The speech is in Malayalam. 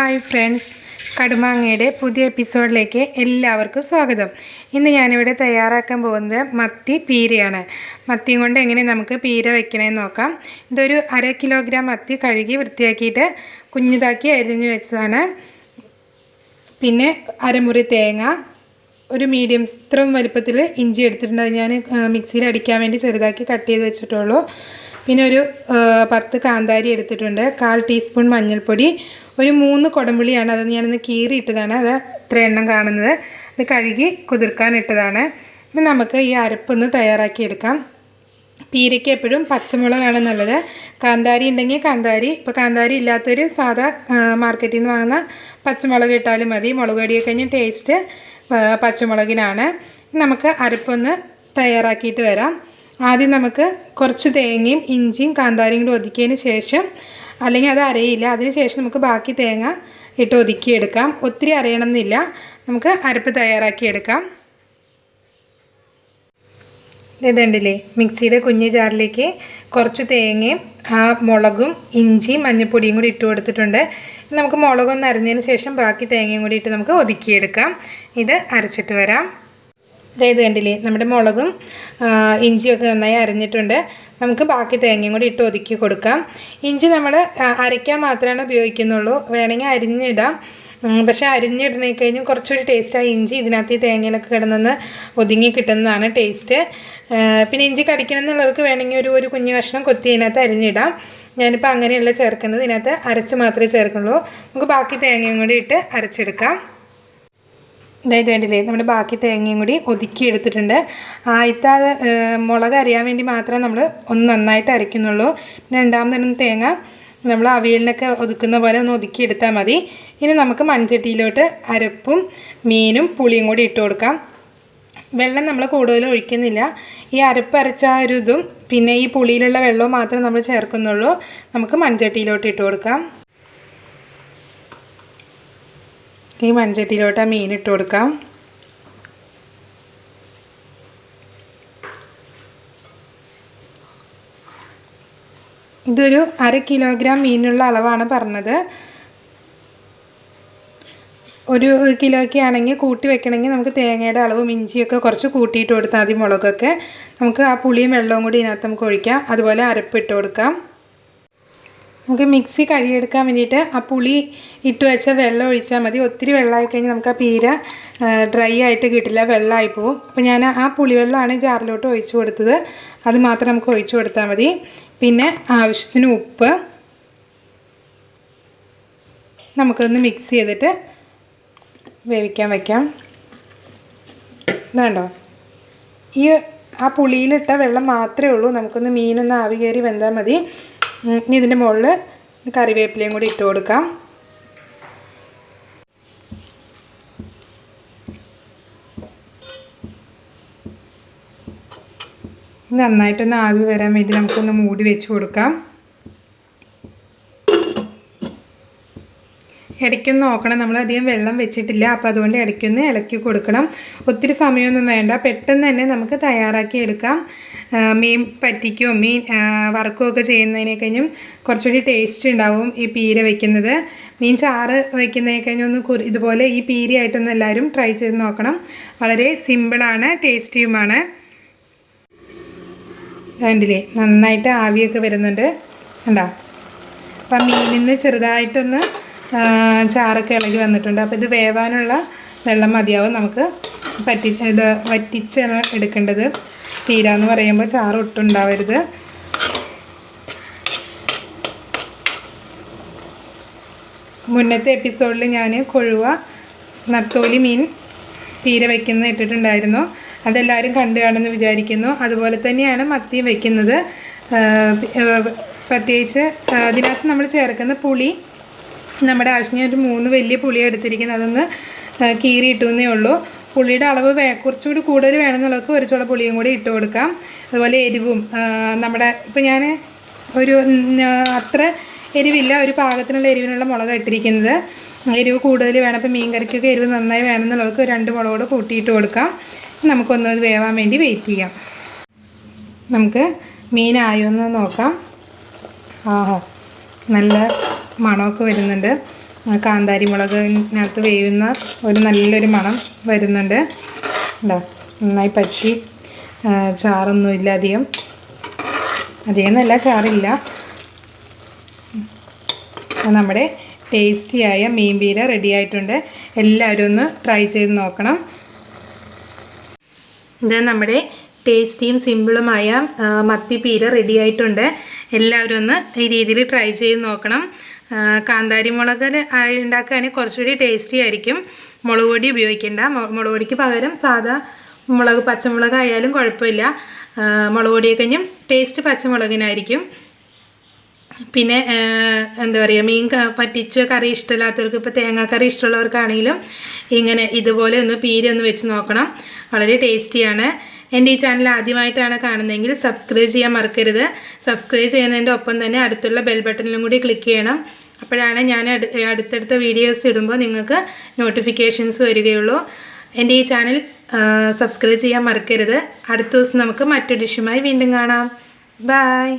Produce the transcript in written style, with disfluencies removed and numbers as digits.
ഹായ് ഫ്രണ്ട്സ്, കടുമാങ്ങയുടെ പുതിയ എപ്പിസോഡിലേക്ക് എല്ലാവർക്കും സ്വാഗതം. ഇന്ന് ഞാനിവിടെ തയ്യാറാക്കാൻ പോകുന്നത് മത്തി പീരയാണ്. മത്തിയും കൊണ്ട് എങ്ങനെ നമുക്ക് പീര വയ്ക്കണമെന്ന് നോക്കാം. ഇതൊരു 1/2 കിലോഗ്രാം മത്തി കഴുകി വൃത്തിയാക്കിയിട്ട് കുഞ്ഞിതാക്കി അരിഞ്ഞു വെച്ചതാണ്. പിന്നെ അരമുറി തേങ്ങ, ഒരു മീഡിയം ഇത്രയും വലുപ്പത്തിൽ ഇഞ്ചി എടുത്തിട്ടുണ്ട്. അത് ഞാൻ മിക്സിയിൽ അടിക്കാൻ വേണ്ടി ചെറുതാക്കി കട്ട് ചെയ്ത് വെച്ചിട്ടുള്ളൂ. പിന്നെ ഒരു 10 കാന്താരി എടുത്തിട്ടുണ്ട്, 1/4 ടീസ്പൂൺ മഞ്ഞൾപ്പൊടി, ഒരു 3 കുടംപുളിയാണ്. അത് ഞാനൊന്ന് കീറിയിട്ടതാണ്, അത് ഇത്ര എണ്ണം കാണുന്നത്. അത് കഴുകി കുതിർക്കാൻ ഇട്ടതാണ്. ഇനി നമുക്ക് ഈ അരപ്പൊന്ന് തയ്യാറാക്കിയെടുക്കാം. പീരയ്ക്ക് എപ്പോഴും പച്ചമുളകാണ് നല്ലത്. കാന്താരി ഉണ്ടെങ്കിൽ കാന്താരി, ഇപ്പോൾ കാന്താരി ഇല്ലാത്തൊരു സാധാ മാർക്കറ്റിൽ നിന്ന് വാങ്ങുന്ന പച്ചമുളക് ഇട്ടാലും മതി. മുളക് പൊടിയൊക്കെ കഴിഞ്ഞ് ടേസ്റ്റ് പച്ചമുളകിനാണ്. നമുക്ക് അരപ്പൊന്ന് തയ്യാറാക്കിയിട്ട് വരാം. ആദ്യം നമുക്ക് കുറച്ച് തേങ്ങയും ഇഞ്ചിയും കാന്താരിയും കൂടി ഒതുക്കിയതിന് ശേഷം, അല്ലെങ്കിൽ അത് അരയില്ല, അതിന് ശേഷം നമുക്ക് ബാക്കി തേങ്ങ ഇട്ട് ഒതുക്കിയെടുക്കാം. ഒത്തിരി അരയണം എന്നില്ല, നമുക്ക് അരപ്പ് തയ്യാറാക്കിയെടുക്കാം. ഇതുണ്ടല്ലേ, മിക്സിയുടെ കുഞ്ഞ് ജാറിലേക്ക് കുറച്ച് തേങ്ങയും മുളകും ഇഞ്ചിയും മഞ്ഞൾപ്പൊടിയും കൂടി ഇട്ട് കൊടുത്തിട്ടുണ്ട്. നമുക്ക് മുളകൊന്ന് അരിഞ്ഞതിന് ശേഷം ബാക്കി തേങ്ങയും കൂടി ഇട്ട് നമുക്ക് ഒതുക്കിയെടുക്കാം. ഇത് അരച്ചിട്ട് വരാം. ഇത് കണ്ടില്ലേ, നമ്മുടെ മുളകും ഇഞ്ചിയൊക്കെ നന്നായി അരിഞ്ഞിട്ടുണ്ട്. നമുക്ക് ബാക്കി തേങ്ങയും കൂടി ഇട്ട് ഒതുക്കി കൊടുക്കാം. ഇഞ്ചി നമ്മൾ അരയ്ക്കാൻ മാത്രമാണ് ഉപയോഗിക്കുന്നുള്ളൂ, വേണമെങ്കിൽ അരിഞ്ഞിടാം. പക്ഷേ അരിഞ്ഞിടണേ കഴിഞ്ഞ് കുറച്ചുകൂടി ടേസ്റ്റായി ഇഞ്ചി ഇതിനകത്ത് ഈ തേങ്ങയിലൊക്കെ കിടന്നൊന്ന് ഒതുങ്ങി കിട്ടുന്നതാണ് ടേസ്റ്റ്. പിന്നെ ഇഞ്ചി കടിക്കണം എന്നുള്ളവർക്ക് വേണമെങ്കിൽ ഒരു കുഞ്ഞു കഷ്ണം കൊത്തി ഇതിനകത്ത് അരിഞ്ഞിടാം. ഞാനിപ്പോൾ അങ്ങനെയല്ല ചേർക്കുന്നത്, ഇതിനകത്ത് അരച്ച് മാത്രമേ ചേർക്കുള്ളൂ. നമുക്ക് ബാക്കി തേങ്ങയും കൂടി ഇട്ട് അരച്ചെടുക്കാം. ഇതായത് കണ്ടില്ലേ, നമ്മുടെ ബാക്കി തേങ്ങയും കൂടി ഒതുക്കി എടുത്തിട്ടുണ്ട്. ആദ്യത്തെ മുളക് അരിയാൻ വേണ്ടി മാത്രമേ നമ്മൾ ഒന്ന് നന്നായിട്ട് അരയ്ക്കുന്നുള്ളൂ. പിന്നെ രണ്ടാമതൊന്ന് തേങ്ങ നമ്മൾ അവിയലിനൊക്കെ ഒതുക്കുന്ന പോലെ ഒന്ന് ഒതുക്കി എടുത്താൽ മതി. ഇനി നമുക്ക് മൺചട്ടിയിലോട്ട് അരപ്പും മീനും പുളിയും കൂടി ഇട്ട് കൊടുക്കാം. വെള്ളം നമ്മൾ കൂടുതൽ ഒഴിക്കുന്നില്ല. ഈ അരപ്പ് അരച്ച ഒരു ഇതും പിന്നെ ഈ പുളിയിലുള്ള വെള്ളവും മാത്രമേ നമ്മൾ ചേർക്കുന്നുള്ളൂ. നമുക്ക് മൺചട്ടിയിലോട്ട് ഇട്ട് കൊടുക്കാം. ഈ മൺചട്ടിയിലോട്ട് ആ മീൻ ഇട്ട് കൊടുക്കാം. ഇതൊരു 1/2 കിലോഗ്രാം മീനുള്ള അളവാണ് പറഞ്ഞത്. 1 കിലോയ്ക്ക് ആണെങ്കിൽ കൂട്ടി വെക്കണമെങ്കിൽ നമുക്ക് തേങ്ങയുടെ അളവും ഇഞ്ചിയൊക്കെ കുറച്ച് കൂട്ടിയിട്ട് കൊടുത്താൽ മതി. മുളകൊക്കെ നമുക്ക് ആ പുളിയും വെള്ളവും കൂടി ഇതിനകത്ത് നമുക്ക് ഒഴിക്കാം. അതുപോലെ അരപ്പ് ഇട്ട് കൊടുക്കാം. നമുക്ക് മിക്സി കഴുകിയെടുക്കാൻ വേണ്ടിയിട്ട് ആ പുളി ഇട്ട് വെച്ച വെള്ളം ഒഴിച്ചാൽ മതി. ഒത്തിരി വെള്ളമായി കഴിഞ്ഞാൽ നമുക്ക് ആ പീര ഡ്രൈ ആയിട്ട് കിട്ടില്ല, വെള്ളമായി പോവും. അപ്പോൾ ഞാൻ ആ പുളിവെള്ളമാണ് ജാറിലോട്ട് ഒഴിച്ചു കൊടുത്തത്. അത് മാത്രം നമുക്ക് ഒഴിച്ചു കൊടുത്താൽ മതി. പിന്നെ ആവശ്യത്തിന് ഉപ്പ് നമുക്കൊന്ന് മിക്സ് ചെയ്തിട്ട് വേവിക്കാൻ വയ്ക്കാം. ഇതാണ്ടോ, ഈ ആ പുളിയിലിട്ട വെള്ളം മാത്രമേ ഉള്ളൂ. നമുക്കൊന്ന് മീനൊന്ന് ആവി കയറി വെന്താൽ മതി. ഇനി ഇതിൻ്റെ മുകളിൽ കറിവേപ്പിലയും കൂടി ഇട്ട് കൊടുക്കാം. നന്നായിട്ടൊന്ന് ആവി വരാൻ വേണ്ടി നമുക്കൊന്ന് മൂടി വെച്ച് കൊടുക്കാം. ഇടയ്ക്കൊന്ന് നോക്കണം, നമ്മളധികം വെള്ളം വെച്ചിട്ടില്ല, അപ്പോൾ അതുകൊണ്ട് ഇടയ്ക്കൊന്ന് ഇളക്കി കൊടുക്കണം. ഒത്തിരി സമയമൊന്നും വേണ്ട, പെട്ടെന്ന് തന്നെ നമുക്ക് തയ്യാറാക്കി എടുക്കാം. മീൻ പറ്റിക്കുകയോ മീൻ വറുക്കുകയൊക്കെ ചെയ്യുന്നതിനെ കഴിഞ്ഞും കുറച്ചുകൂടി ടേസ്റ്റ് ഉണ്ടാവും ഈ പീര വയ്ക്കുന്നത്. മീൻ ചാറ് വയ്ക്കുന്നതിനെ കഴിഞ്ഞൊന്ന് ഇതുപോലെ ഈ പീരയായിട്ടൊന്ന് എല്ലാവരും ട്രൈ ചെയ്ത് നോക്കണം. വളരെ സിമ്പിളാണ്, ടേസ്റ്റിയുമാണ്. കണ്ടില്ലേ, നന്നായിട്ട് ആവിയൊക്കെ വരുന്നുണ്ട്, കണ്ടോ. അപ്പം മീനിൽ നിന്ന് ചെറുതായിട്ടൊന്ന് ചാറൊക്കെ ഇളകി വന്നിട്ടുണ്ട്. അപ്പോൾ ഇത് വേവാനുള്ള വെള്ളം മതിയാവും. നമുക്ക് ഇത് വറ്റിച്ചാണ് എടുക്കേണ്ടത്. പീര എന്ന് പറയുമ്പോൾ ചാറ് ഒട്ടും ഉണ്ടാവരുത്. മുന്നത്തെ എപ്പിസോഡിൽ ഞാൻ കൊഴുവ നത്തോലി മീൻ പീര വയ്ക്കുന്നത് ഇട്ടിട്ടുണ്ടായിരുന്നു. അതെല്ലാവരും കണ്ടു കാണുമെന്ന് വിചാരിക്കുന്നു. അതുപോലെ തന്നെയാണ് മത്തി വയ്ക്കുന്നത്. പ്രത്യേകിച്ച് അതിനകത്ത് നമ്മൾ ചേർക്കുന്ന പുളി നമ്മുടെ ആവശ്യത്തിന് ഒരു 3 വലിയ പുളി എടുത്തിരിക്കുന്നത്. അതൊന്ന് കീറിയിട്ടേ ഉള്ളൂ. പുളിയുടെ അളവ് കുറച്ചുകൂടി കൂടുതൽ വേണമെന്നുള്ളവർക്ക് ഒരു ചുള പുളിയും കൂടി ഇട്ട് കൊടുക്കാം. അതുപോലെ എരിവും നമ്മുടെ ഇപ്പോൾ ഞാൻ ഒരു അത്ര എരിവില്ല, ഒരു പാകത്തിനുള്ള എരിവിനുള്ള മുളക് ഇട്ടിരിക്കുന്നത്. എരിവ് കൂടുതൽ വേണം, അപ്പോൾ മീൻ കറിക്കൊക്കെ എരിവ് നന്നായി വേണമെന്നുള്ളവർക്ക് 2 മുളകോട് കൂട്ടിയിട്ട് കൊടുക്കാം. നമുക്കൊന്ന് വേവാൻ വേണ്ടി വെയിറ്റ് ചെയ്യാം. നമുക്ക് മീനായൊന്ന് നോക്കാം. ആഹോ, നല്ല മണമൊക്കെ വരുന്നുണ്ട്. കാന്താരി മുളകിനകത്ത് വേവുന്ന ഒരു നല്ലൊരു മണം വരുന്നുണ്ട്. എന്താ നന്നായി പറ്റി, ചാറൊന്നുമില്ല, അധികം നല്ല ചാറില്ല. നമ്മുടെ ടേസ്റ്റിയായ മീൻ പീര റെഡി ആയിട്ടുണ്ട്. എല്ലാവരും ഒന്ന് ട്രൈ ചെയ്ത് നോക്കണം. ഇത് നമ്മുടെ ടേസ്റ്റിയും സിമ്പിളുമായ മത്തി പീര റെഡി ആയിട്ടുണ്ട്. എല്ലാവരും ഒന്ന് ഈ രീതിയിൽ ട്രൈ ചെയ്ത് നോക്കണം. കാന്താരി മുളക് ഉണ്ടാക്കുകയാണെങ്കിൽ കുറച്ചുകൂടി ടേസ്റ്റി ആയിരിക്കും. മുളക് പൊടി ഉപയോഗിക്കേണ്ട. മുളക് പൊടിക്ക് പകരം സാധാ മുളക്, പച്ചമുളക് ആയാലും കുഴപ്പമില്ല. മുളക് പൊടിയൊക്കെ കഴിഞ്ഞും ടേസ്റ്റ് പച്ചമുളകിനായിരിക്കും. പിന്നെ എന്താ പറയുക, മീൻ പറ്റിച്ച് കറി ഇഷ്ടമില്ലാത്തവർക്ക്, ഇപ്പോൾ തേങ്ങാക്കറി ഇഷ്ടമുള്ളവർക്കാണെങ്കിലും ഇങ്ങനെ ഇതുപോലെ ഒന്ന് പീര ഒന്ന് വെച്ച് നോക്കണം. വളരെ ടേസ്റ്റിയാണ്. എൻ്റെ ഈ ചാനൽ ആദ്യമായിട്ടാണ് കാണുന്നതെങ്കിൽ സബ്സ്ക്രൈബ് ചെയ്യാൻ മറക്കരുത്. സബ്സ്ക്രൈബ് ചെയ്യുന്നതിൻ്റെ ഒപ്പം തന്നെ അടുത്തുള്ള ബെൽ ബട്ടണിലും കൂടി ക്ലിക്ക് ചെയ്യണം. അപ്പോഴാണ് ഞാൻ അടുത്തടുത്ത വീഡിയോസ് ഇടുമ്പോൾ നിങ്ങൾക്ക് നോട്ടിഫിക്കേഷൻസ് വരികയുള്ളൂ. എൻ്റെ ഈ ചാനൽ സബ്സ്ക്രൈബ് ചെയ്യാൻ മറക്കരുത്. അടുത്ത ദിവസം നമുക്ക് മറ്റൊരു ഡിഷുമായി വീണ്ടും കാണാം. ബൈ.